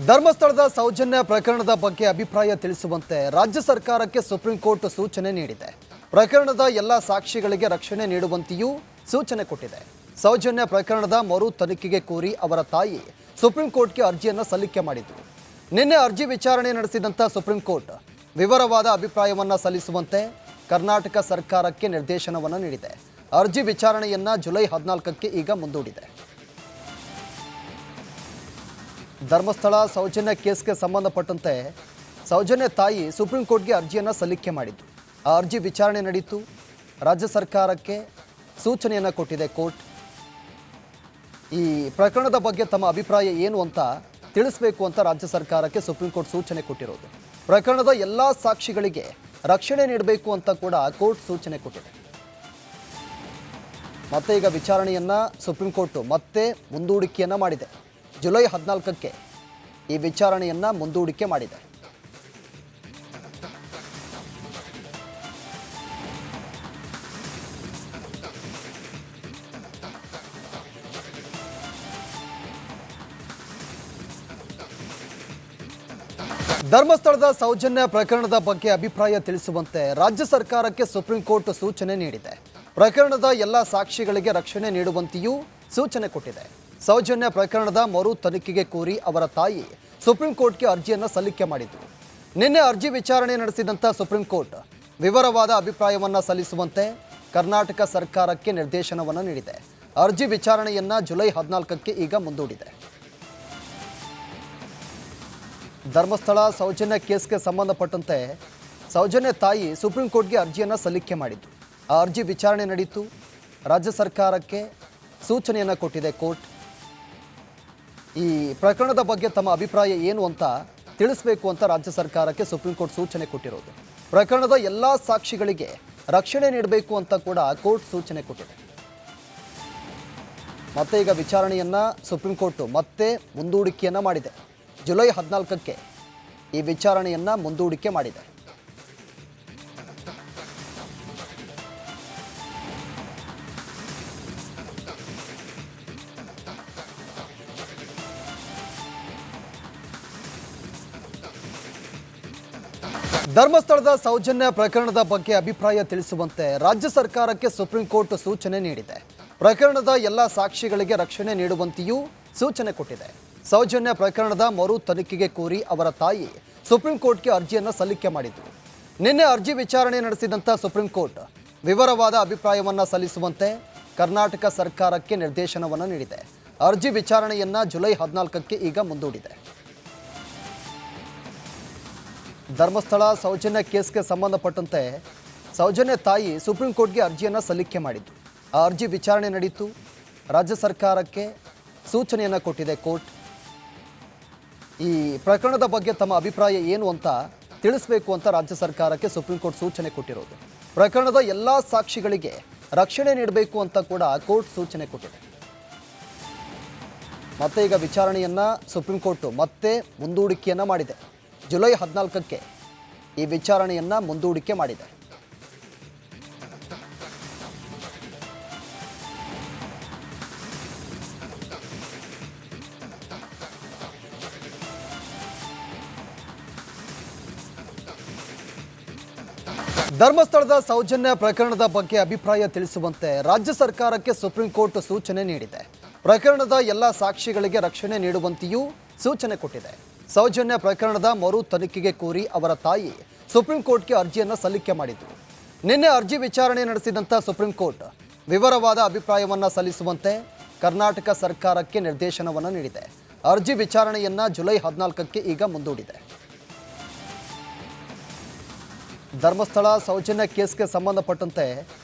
ಧರ್ಮಸ್ಥಳದ ಸೌಜನ್ಯ ಪ್ರಕರಣದ ಬಗ್ಗೆ ಅಭಿಪ್ರಾಯ ತಿಳಿಸುವಂತೆ ರಾಜ್ಯ ಸರ್ಕಾರಕ್ಕೆ ಸುಪ್ರೀಂ ಕೋರ್ಟ್ ಸೂಚನೆ ನೀಡಿದೆ. ಪ್ರಕರಣದ ಎಲ್ಲ ಸಾಕ್ಷಿಗಳಿಗೆ ರಕ್ಷಣೆ ನೀಡುವಂತೆಯೂ ಸೂಚನೆ ಕೊಟ್ಟಿದೆ. ಸೌಜನ್ಯ ಪ್ರಕರಣದ ಮರು ತನಿಖೆಗೆ ಕೋರಿ ಅವರ ತಾಯಿ ಸುಪ್ರೀಂ ಕೋರ್ಟ್ಗೆ ಅರ್ಜಿಯನ್ನು ಸಲ್ಲಿಕೆ ಮಾಡಿದರು. ನಿನ್ನೆ ಅರ್ಜಿ ವಿಚಾರಣೆ ನಡೆಸಿದಂಥ ಸುಪ್ರೀಂ ಕೋರ್ಟ್ ವಿವರವಾದ ಅಭಿಪ್ರಾಯವನ್ನು ಸಲ್ಲಿಸುವಂತೆ ಕರ್ನಾಟಕ ಸರ್ಕಾರಕ್ಕೆ ನಿರ್ದೇಶನವನ್ನು ನೀಡಿದೆ. ಅರ್ಜಿ ವಿಚಾರಣೆಯನ್ನು ಜುಲೈ 14ಕ್ಕೆ ಈಗ ಮುಂದೂಡಿದೆ. ಧರ್ಮಸ್ಥಳ ಸೌಜನ್ಯ ಕೇಸ್ಗೆ ಸಂಬಂಧಪಟ್ಟಂತೆ ಸೌಜನ್ಯ ತಾಯಿ ಸುಪ್ರೀಂ ಕೋರ್ಟ್ಗೆ ಅರ್ಜಿಯನ್ನು ಸಲ್ಲಿಕೆ ಮಾಡಿದ್ದು. ಆ ಅರ್ಜಿ ವಿಚಾರಣೆ ನಡೆಯಿತು. ರಾಜ್ಯ ಸರ್ಕಾರಕ್ಕೆ ಸೂಚನೆಯನ್ನು ಕೊಟ್ಟಿದೆ ಕೋರ್ಟ್. ಈ ಪ್ರಕರಣದ ಬಗ್ಗೆ ತಮ್ಮ ಅಭಿಪ್ರಾಯ ಏನು ಅಂತ ತಿಳಿಸಬೇಕು ಅಂತ ರಾಜ್ಯ ಸರ್ಕಾರಕ್ಕೆ ಸುಪ್ರೀಂ ಕೋರ್ಟ್ ಸೂಚನೆ ಕೊಟ್ಟಿರೋದು. ಪ್ರಕರಣದ ಎಲ್ಲ ಸಾಕ್ಷಿಗಳಿಗೆ ರಕ್ಷಣೆ ನೀಡಬೇಕು ಅಂತ ಕೂಡ ಕೋರ್ಟ್ ಸೂಚನೆ ಕೊಟ್ಟಿದೆ. ಮತ್ತೆ ಈಗ ವಿಚಾರಣೆಯನ್ನು ಸುಪ್ರೀಂ ಕೋರ್ಟ್ ಮತ್ತೆ ಮುಂದೂಡಿಕೆಯನ್ನು ಮಾಡಿದೆ. ಜುಲೈ 14ಕ್ಕೆ ಈ ವಿಚಾರಣೆಯನ್ನು ಮುಂದೂಡಿಕೆ ಮಾಡಿದೆ. ಧರ್ಮಸ್ಥಳದ ಸೌಜನ್ಯ ಪ್ರಕರಣದ ಬಗ್ಗೆ ಅಭಿಪ್ರಾಯ ತಿಳಿಸುವಂತೆ ರಾಜ್ಯ ಸರ್ಕಾರಕ್ಕೆ ಸುಪ್ರೀಂ ಕೋರ್ಟ್ ಸೂಚನೆ ನೀಡಿದೆ. ಪ್ರಕರಣದ ಎಲ್ಲ ಸಾಕ್ಷಿಗಳಿಗೆ ರಕ್ಷಣೆ ನೀಡುವಂತೆಯೂ ಸೂಚನೆ ಕೊಟ್ಟಿದೆ. ಸೌಜನ್ಯ ಪ್ರಕರಣದ ಮರು ತನಿಖೆಗೆ ಕೋರಿ ಅವರ ತಾಯಿ ಸುಪ್ರೀಂ ಕೋರ್ಟ್ಗೆ ಅರ್ಜಿಯನ್ನು ಸಲ್ಲಿಕೆ ಮಾಡಿದರು. ನಿನ್ನೆ ಅರ್ಜಿ ವಿಚಾರಣೆ ನಡೆಸಿದಂಥ ಸುಪ್ರೀಂ ಕೋರ್ಟ್ ವಿವರವಾದ ಅಭಿಪ್ರಾಯವನ್ನು ಸಲ್ಲಿಸುವಂತೆ ಕರ್ನಾಟಕ ಸರ್ಕಾರಕ್ಕೆ ನಿರ್ದೇಶನವನ್ನು ನೀಡಿದೆ. ಅರ್ಜಿ ವಿಚಾರಣೆಯನ್ನು ಜುಲೈ 14ಕ್ಕೆ ಈಗ ಮುಂದೂಡಿದೆ. ಧರ್ಮಸ್ಥಳ ಸೌಜನ್ಯ ಕೇಸ್ಗೆ ಸಂಬಂಧಪಟ್ಟಂತೆ ಸೌಜನ್ಯ ತಾಯಿ ಸುಪ್ರೀಂ ಕೋರ್ಟ್ಗೆ ಅರ್ಜಿಯನ್ನು ಸಲ್ಲಿಕೆ ಮಾಡಿದ್ದು. ಆ ಅರ್ಜಿ ವಿಚಾರಣೆ ನಡೆಯಿತು. ರಾಜ್ಯ ಸರ್ಕಾರಕ್ಕೆ ಸೂಚನೆಯನ್ನು ಕೊಟ್ಟಿದೆ ಕೋರ್ಟ್. ಈ ಪ್ರಕರಣದ ಬಗ್ಗೆ ತಮ್ಮ ಅಭಿಪ್ರಾಯ ಏನು ಅಂತ ತಿಳಿಸಬೇಕು ಅಂತ ರಾಜ್ಯ ಸರ್ಕಾರಕ್ಕೆ ಸುಪ್ರೀಂ ಕೋರ್ಟ್ ಸೂಚನೆ ಕೊಟ್ಟಿರೋದು. ಪ್ರಕರಣದ ಎಲ್ಲ ಸಾಕ್ಷಿಗಳಿಗೆ ರಕ್ಷಣೆ ನೀಡಬೇಕು ಅಂತ ಕೂಡ ಕೋರ್ಟ್ ಸೂಚನೆ ಕೊಟ್ಟಿದೆ. ಮತ್ತೆ ಈಗ ವಿಚಾರಣೆಯನ್ನು ಸುಪ್ರೀಂ ಕೋರ್ಟ್ ಮತ್ತೆ ಮುಂದೂಡಿಕೆಯನ್ನು ಮಾಡಿದೆ. ಜುಲೈ 14ಕ್ಕೆ ಈ ವಿಚಾರಣೆಯನ್ನು ಮುಂದೂಡಿಕೆ ಮಾಡಿದೆ. ಧರ್ಮಸ್ಥಳದ ಸೌಜನ್ಯ ಪ್ರಕರಣದ ಬಗ್ಗೆ ಅಭಿಪ್ರಾಯ ತಿಳಿಸುವಂತೆ ರಾಜ್ಯ ಸರ್ಕಾರಕ್ಕೆ ಸುಪ್ರೀಂ ಕೋರ್ಟ್ ಸೂಚನೆ ನೀಡಿದೆ. ಪ್ರಕರಣದ ಎಲ್ಲ ಸಾಕ್ಷಿಗಳಿಗೆ ರಕ್ಷಣೆ ನೀಡುವಂತೆಯೂ ಸೂಚನೆ ಕೊಟ್ಟಿದೆ. ಸೌಜನ್ಯ ಪ್ರಕರಣದ ಮರು ತನಿಖೆಗೆ ಕೋರಿ ಅವರ ತಾಯಿ ಸುಪ್ರೀಂ ಕೋರ್ಟ್ಗೆ ಅರ್ಜಿಯನ್ನು ಸಲ್ಲಿಕೆ ಮಾಡಿದರು. ನಿನ್ನೆ ಅರ್ಜಿ ವಿಚಾರಣೆ ನಡೆಸಿದಂಥ ಸುಪ್ರೀಂ ಕೋರ್ಟ್ ವಿವರವಾದ ಅಭಿಪ್ರಾಯವನ್ನು ಸಲ್ಲಿಸುವಂತೆ ಕರ್ನಾಟಕ ಸರ್ಕಾರಕ್ಕೆ ನಿರ್ದೇಶನವನ್ನು ನೀಡಿದೆ. ಅರ್ಜಿ ವಿಚಾರಣೆಯನ್ನು ಜುಲೈ 14ಕ್ಕೆ ಈಗ ಮುಂದೂಡಿದೆ. ಧರ್ಮಸ್ಥಳ ಸೌಜನ್ಯ ಕೇಸ್ಗೆ ಸಂಬಂಧಪಟ್ಟಂತೆ ಸೌಜನ್ಯ ತಾಯಿ ಸುಪ್ರೀಂ ಕೋರ್ಟ್ಗೆ ಅರ್ಜಿಯನ್ನು ಸಲ್ಲಿಕೆ ಮಾಡಿದ್ದು. ಆ ಅರ್ಜಿ ವಿಚಾರಣೆ ನಡೆಯಿತು. ರಾಜ್ಯ ಸರ್ಕಾರಕ್ಕೆ ಸೂಚನೆಯನ್ನು ಕೊಟ್ಟಿದೆ ಕೋರ್ಟ್. ಈ ಪ್ರಕರಣದ ಬಗ್ಗೆ ತಮ್ಮ ಅಭಿಪ್ರಾಯ ಏನು ಅಂತ ತಿಳಿಸಬೇಕು ಅಂತ ರಾಜ್ಯ ಸರ್ಕಾರಕ್ಕೆ ಸುಪ್ರೀಂ ಕೋರ್ಟ್ ಸೂಚನೆ ಕೊಟ್ಟಿರೋದು. ಪ್ರಕರಣದ ಎಲ್ಲ ಸಾಕ್ಷಿಗಳಿಗೆ ರಕ್ಷಣೆ ನೀಡಬೇಕು ಅಂತ ಕೂಡ ಕೋರ್ಟ್ ಸೂಚನೆ ಕೊಟ್ಟಿದೆ. ಮತ್ತೆ ಈಗ ವಿಚಾರಣೆಯನ್ನು ಸುಪ್ರೀಂ ಕೋರ್ಟ್ ಮತ್ತೆ ಮುಂದೂಡಿಕೆಯನ್ನು ಮಾಡಿದೆ. ಜುಲೈ 14ಕ್ಕೆ ಈ ವಿಚಾರಣೆಯನ್ನು ಮುಂದೂಡಿಕೆ ಮಾಡಿದೆ. ಧರ್ಮಸ್ಥಳದ ಸೌಜನ್ಯ ಪ್ರಕರಣದ ಬಗ್ಗೆ ಅಭಿಪ್ರಾಯ ತಿಳಿಸುವಂತೆ ರಾಜ್ಯ ಸರ್ಕಾರಕ್ಕೆ ಸುಪ್ರೀಂ ಕೋರ್ಟ್ ಸೂಚನೆ ನೀಡಿದೆ. ಪ್ರಕರಣದ ಎಲ್ಲ ಸಾಕ್ಷಿಗಳಿಗೆ ರಕ್ಷಣೆ ನೀಡುವಂತೆಯೂ ಸೂಚನೆ ಕೊಟ್ಟಿದೆ. ಸೌಜನ್ಯ ಪ್ರಕರಣದ ಮರು ತನಿಖೆಗೆ ಕೋರಿ ಅವರ ತಾಯಿ ಸುಪ್ರೀಂ ಕೋರ್ಟ್ಗೆ ಅರ್ಜಿಯನ್ನು ಸಲ್ಲಿಕೆ ಮಾಡಿದರು. ನಿನ್ನೆ ಅರ್ಜಿ ವಿಚಾರಣೆ ನಡೆಸಿದಂಥ ಸುಪ್ರೀಂ ಕೋರ್ಟ್ ವಿವರವಾದ ಅಭಿಪ್ರಾಯವನ್ನು ಸಲ್ಲಿಸುವಂತೆ ಕರ್ನಾಟಕ ಸರ್ಕಾರಕ್ಕೆ ನಿರ್ದೇಶನವನ್ನು ನೀಡಿದೆ. ಅರ್ಜಿ ವಿಚಾರಣೆಯನ್ನು ಜುಲೈ 14ಕ್ಕೆ ಈಗ ಮುಂದೂಡಿದೆ. ಧರ್ಮಸ್ಥಳ ಸೌಜನ್ಯ ಕೇಸ್ಗೆ ಸಂಬಂಧಪಟ್ಟಂತೆ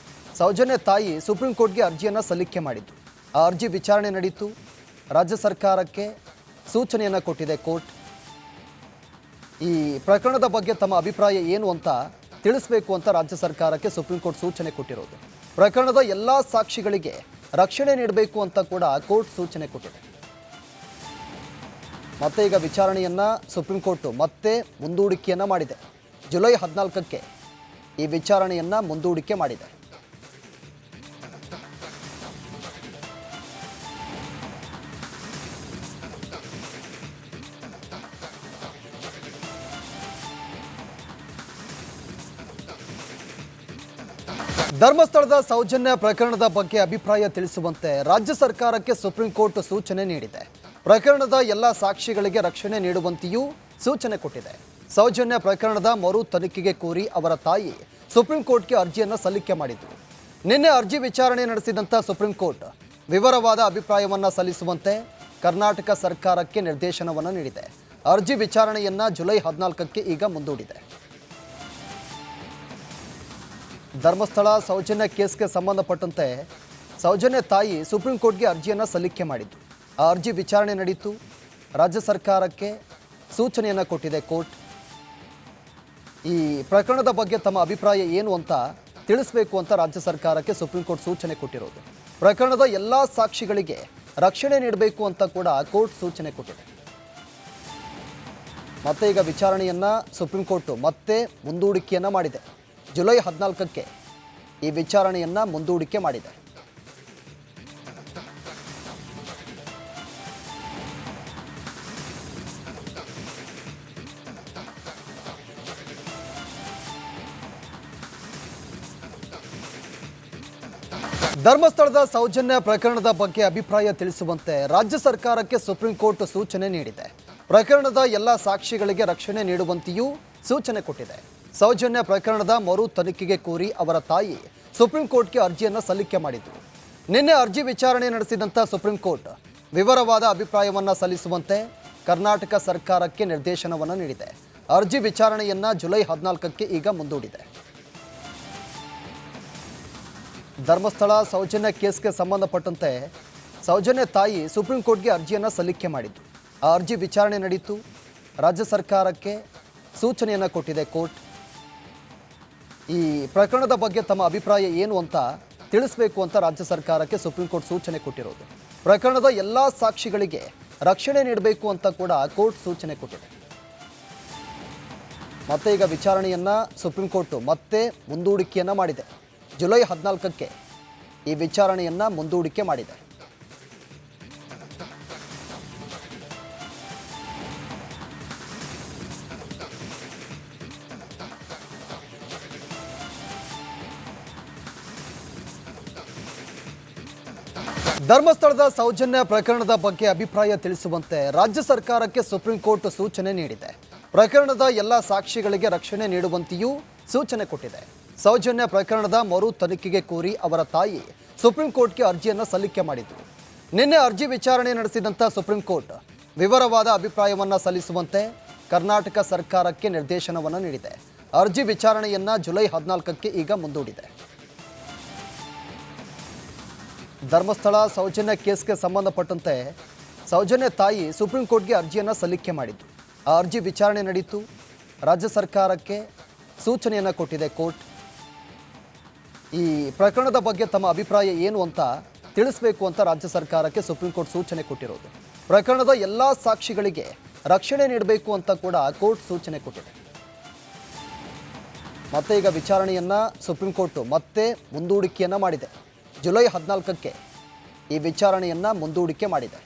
ಸೌಜನ್ಯ ತಾಯಿ ಸುಪ್ರೀಂ ಕೋರ್ಟ್ಗೆ ಅರ್ಜಿಯನ್ನು ಸಲ್ಲಿಕೆ ಮಾಡಿದ್ದು. ಆ ಅರ್ಜಿ ವಿಚಾರಣೆ ನಡೆಯಿತು. ರಾಜ್ಯ ಸರ್ಕಾರಕ್ಕೆ ಸೂಚನೆಯನ್ನು ಕೊಟ್ಟಿದೆ ಕೋರ್ಟ್. ಈ ಪ್ರಕರಣದ ಬಗ್ಗೆ ತಮ್ಮ ಅಭಿಪ್ರಾಯ ಏನು ಅಂತ ತಿಳಿಸಬೇಕು ಅಂತ ರಾಜ್ಯ ಸರ್ಕಾರಕ್ಕೆ ಸುಪ್ರೀಂ ಕೋರ್ಟ್ ಸೂಚನೆ ಕೊಟ್ಟಿರೋದು. ಪ್ರಕರಣದ ಎಲ್ಲ ಸಾಕ್ಷಿಗಳಿಗೆ ರಕ್ಷಣೆ ನೀಡಬೇಕು ಅಂತ ಕೂಡ ಕೋರ್ಟ್ ಸೂಚನೆ ಕೊಟ್ಟಿದೆ. ಮತ್ತೆ ಈಗ ವಿಚಾರಣೆಯನ್ನು ಸುಪ್ರೀಂ ಕೋರ್ಟ್ ಮತ್ತೆ ಮುಂದೂಡಿಕೆಯನ್ನು ಮಾಡಿದೆ. ಜುಲೈ 14ಕ್ಕೆ ಈ ವಿಚಾರಣೆಯನ್ನು ಮುಂದೂಡಿಕೆ ಮಾಡಿದೆ. ಧರ್ಮಸ್ಥಳದ ಸೌಜನ್ಯ ಪ್ರಕರಣದ ಬಗ್ಗೆ ಅಭಿಪ್ರಾಯ ತಿಳಿಸುವಂತೆ ರಾಜ್ಯ ಸರ್ಕಾರಕ್ಕೆ ಸುಪ್ರೀಂ ಕೋರ್ಟ್ ಸೂಚನೆ ನೀಡಿದೆ. ಪ್ರಕರಣದ ಎಲ್ಲ ಸಾಕ್ಷಿಗಳಿಗೆ ರಕ್ಷಣೆ ನೀಡುವಂತೆಯೂ ಸೂಚನೆ ಕೊಟ್ಟಿದೆ. ಸೌಜನ್ಯ ಪ್ರಕರಣದ ಮರು ತನಿಖೆಗೆ ಕೋರಿ ಅವರ ತಾಯಿ ಸುಪ್ರೀಂ ಕೋರ್ಟ್ಗೆ ಅರ್ಜಿಯನ್ನು ಸಲ್ಲಿಕೆ ಮಾಡಿದ್ರು. ನಿನ್ನೆ ಅರ್ಜಿ ವಿಚಾರಣೆ ನಡೆಸಿದಂಥ ಸುಪ್ರೀಂ ಕೋರ್ಟ್ ವಿವರವಾದ ಅಭಿಪ್ರಾಯವನ್ನು ಸಲ್ಲಿಸುವಂತೆ ಕರ್ನಾಟಕ ಸರ್ಕಾರಕ್ಕೆ ನಿರ್ದೇಶನವನ್ನು ನೀಡಿದೆ. ಅರ್ಜಿ ವಿಚಾರಣೆಯನ್ನು ಜುಲೈ 14ಕ್ಕೆ ಈಗ ಮುಂದೂಡಿದೆ. ಧರ್ಮಸ್ಥಳ ಸೌಜನ್ಯ ಕೇಸ್ಗೆ ಸಂಬಂಧಪಟ್ಟಂತೆ ಸೌಜನ್ಯ ತಾಯಿ ಸುಪ್ರೀಂ ಕೋರ್ಟ್ಗೆ ಅರ್ಜಿಯನ್ನು ಸಲ್ಲಿಕೆ ಮಾಡಿದ್ದು. ಆ ಅರ್ಜಿ ವಿಚಾರಣೆ ನಡೆಯಿತು. ರಾಜ್ಯ ಸರ್ಕಾರಕ್ಕೆ ಸೂಚನೆಯನ್ನು ಕೊಟ್ಟಿದೆ ಕೋರ್ಟ್. ಈ ಪ್ರಕರಣದ ಬಗ್ಗೆ ತಮ್ಮ ಅಭಿಪ್ರಾಯ ಏನು ಅಂತ ತಿಳಿಸಬೇಕು ಅಂತ ರಾಜ್ಯ ಸರ್ಕಾರಕ್ಕೆ ಸುಪ್ರೀಂ ಕೋರ್ಟ್ ಸೂಚನೆ ಕೊಟ್ಟಿರೋದು. ಪ್ರಕರಣದ ಎಲ್ಲ ಸಾಕ್ಷಿಗಳಿಗೆ ರಕ್ಷಣೆ ನೀಡಬೇಕು ಅಂತ ಕೂಡ ಕೋರ್ಟ್ ಸೂಚನೆ ಕೊಟ್ಟಿದೆ. ಮತ್ತೆ ಈಗ ವಿಚಾರಣೆಯನ್ನು ಸುಪ್ರೀಂ ಕೋರ್ಟ್ ಮತ್ತೆ ಮುಂದೂಡಿಕೆಯನ್ನು ಮಾಡಿದೆ. ಜುಲೈ 14ಕ್ಕೆ ಈ ವಿಚಾರಣೆಯನ್ನು ಮುಂದೂಡಿಕೆ ಮಾಡಿದೆ. ಧರ್ಮಸ್ಥಳದ ಸೌಜನ್ಯ ಪ್ರಕರಣದ ಬಗ್ಗೆ ಅಭಿಪ್ರಾಯ ತಿಳಿಸುವಂತೆ ರಾಜ್ಯ ಸರ್ಕಾರಕ್ಕೆ ಸುಪ್ರೀಂ ಕೋರ್ಟ್ ಸೂಚನೆ ನೀಡಿದೆ. ಪ್ರಕರಣದ ಎಲ್ಲ ಸಾಕ್ಷಿಗಳಿಗೆ ರಕ್ಷಣೆ ನೀಡುವಂತೆಯೂ ಸೂಚನೆ ಕೊಟ್ಟಿದೆ. ಸೌಜನ್ಯ ಪ್ರಕರಣದ ಮರು ತನಿಖೆಗೆ ಕೋರಿ ಅವರ ತಾಯಿ ಸುಪ್ರೀಂ ಕೋರ್ಟ್ಗೆ ಅರ್ಜಿಯನ್ನು ಸಲ್ಲಿಕೆ ಮಾಡಿದ್ರು. ನಿನ್ನೆ ಅರ್ಜಿ ವಿಚಾರಣೆ ನಡೆಸಿದಂಥ ಸುಪ್ರೀಂ ಕೋರ್ಟ್ ವಿವರವಾದ ಅಭಿಪ್ರಾಯವನ್ನು ಸಲ್ಲಿಸುವಂತೆ ಕರ್ನಾಟಕ ಸರ್ಕಾರಕ್ಕೆ ನಿರ್ದೇಶನವನ್ನು ನೀಡಿದೆ. ಅರ್ಜಿ ವಿಚಾರಣೆಯನ್ನು ಜುಲೈ 14ಕ್ಕೆ ಈಗ ಮುಂದೂಡಿದೆ. ಧರ್ಮಸ್ಥಳ ಸೌಜನ್ಯ ಕೇಸ್ಗೆ ಸಂಬಂಧಪಟ್ಟಂತೆ ಸೌಜನ್ಯ ತಾಯಿ ಸುಪ್ರೀಂ ಕೋರ್ಟ್ಗೆ ಅರ್ಜಿಯನ್ನು ಸಲ್ಲಿಕೆ ಮಾಡಿದ್ದು. ಆ ಅರ್ಜಿ ವಿಚಾರಣೆ ನಡೆಯಿತು. ರಾಜ್ಯ ಸರ್ಕಾರಕ್ಕೆ ಸೂಚನೆಯನ್ನು ಕೊಟ್ಟಿದೆ ಕೋರ್ಟ್. ಈ ಪ್ರಕರಣದ ಬಗ್ಗೆ ತಮ್ಮ ಅಭಿಪ್ರಾಯ ಏನು ಅಂತ ತಿಳಿಸಬೇಕು ಅಂತ ರಾಜ್ಯ ಸರ್ಕಾರಕ್ಕೆ ಸುಪ್ರೀಂ ಕೋರ್ಟ್ ಸೂಚನೆ ಕೊಟ್ಟಿರೋದು. ಪ್ರಕರಣದ ಎಲ್ಲ ಸಾಕ್ಷಿಗಳಿಗೆ ರಕ್ಷಣೆ ನೀಡಬೇಕು ಅಂತ ಕೂಡ ಕೋರ್ಟ್ ಸೂಚನೆ ಕೊಟ್ಟಿದೆ. ಮತ್ತೆ ಈಗ ವಿಚಾರಣೆಯನ್ನು ಸುಪ್ರೀಂ ಕೋರ್ಟ್ ಮತ್ತೆ ಮುಂದೂಡಿಕೆಯನ್ನು ಮಾಡಿದೆ. ಜುಲೈ 14ಕ್ಕೆ ಈ ವಿಚಾರಣೆಯನ್ನು ಮುಂದೂಡಿಕೆ ಮಾಡಿದೆ. ಧರ್ಮಸ್ಥಳದ ಸೌಜನ್ಯ ಪ್ರಕರಣದ ಬಗ್ಗೆ ಅಭಿಪ್ರಾಯ ತಿಳಿಸುವಂತೆ ರಾಜ್ಯ ಸರ್ಕಾರಕ್ಕೆ ಸುಪ್ರೀಂ ಕೋರ್ಟ್ ಸೂಚನೆ ನೀಡಿದೆ. ಪ್ರಕರಣದ ಎಲ್ಲ ಸಾಕ್ಷಿಗಳಿಗೆ ರಕ್ಷಣೆ ನೀಡುವಂತೆಯೂ ಸೂಚನೆ ಕೊಟ್ಟಿದೆ. ಸೌಜನ್ಯ ಪ್ರಕರಣದ ಮರು ತನಿಖೆಗೆ ಕೋರಿ ಅವರ ತಾಯಿ ಸುಪ್ರೀಂ ಕೋರ್ಟ್ಗೆ ಅರ್ಜಿಯನ್ನು ಸಲ್ಲಿಕೆ ಮಾಡಿದ್ರು. ನಿನ್ನೆ ಅರ್ಜಿ ವಿಚಾರಣೆ ನಡೆಸಿದಂಥ ಸುಪ್ರೀಂ ಕೋರ್ಟ್ ವಿವರವಾದ ಅಭಿಪ್ರಾಯವನ್ನು ಸಲ್ಲಿಸುವಂತೆ ಕರ್ನಾಟಕ ಸರ್ಕಾರಕ್ಕೆ ನಿರ್ದೇಶನವನ್ನು ನೀಡಿದೆ. ಅರ್ಜಿ ವಿಚಾರಣೆಯನ್ನು ಜುಲೈ 14ಕ್ಕೆ ಈಗ ಮುಂದೂಡಿದೆ. ಧರ್ಮಸ್ಥಳ ಸೌಜನ್ಯ ಕೇಸ್ಗೆ ಸಂಬಂಧಪಟ್ಟಂತೆ ಸೌಜನ್ಯ ತಾಯಿ ಸುಪ್ರೀಂ ಕೋರ್ಟ್ಗೆ ಅರ್ಜಿಯನ್ನು ಸಲ್ಲಿಕೆ ಮಾಡಿದ್ದು. ಆ ಅರ್ಜಿ ವಿಚಾರಣೆ ನಡೆಯಿತು. ರಾಜ್ಯ ಸರ್ಕಾರಕ್ಕೆ ಸೂಚನೆಯನ್ನು ಕೊಟ್ಟಿದೆ ಕೋರ್ಟ್. ಈ ಪ್ರಕರಣದ ಬಗ್ಗೆ ತಮ್ಮ ಅಭಿಪ್ರಾಯ ಏನು ಅಂತ ತಿಳಿಸಬೇಕು ಅಂತ ರಾಜ್ಯ ಸರ್ಕಾರಕ್ಕೆ ಸುಪ್ರೀಂ ಕೋರ್ಟ್ ಸೂಚನೆ ಕೊಟ್ಟಿರೋದು. ಪ್ರಕರಣದ ಎಲ್ಲ ಸಾಕ್ಷಿಗಳಿಗೆ ರಕ್ಷಣೆ ನೀಡಬೇಕು ಅಂತ ಕೂಡ ಕೋರ್ಟ್ ಸೂಚನೆ ಕೊಟ್ಟಿದೆ. ಮತ್ತೆ ಈಗ ವಿಚಾರಣೆಯನ್ನು ಸುಪ್ರೀಂ ಕೋರ್ಟ್ ಮತ್ತೆ ಮುಂದೂಡಿಕೆಯನ್ನು ಮಾಡಿದೆ. ಜುಲೈ 14ಕ್ಕೆ ಈ ವಿಚಾರಣೆಯನ್ನು ಮುಂದೂಡಿಕೆ ಮಾಡಿದೆ.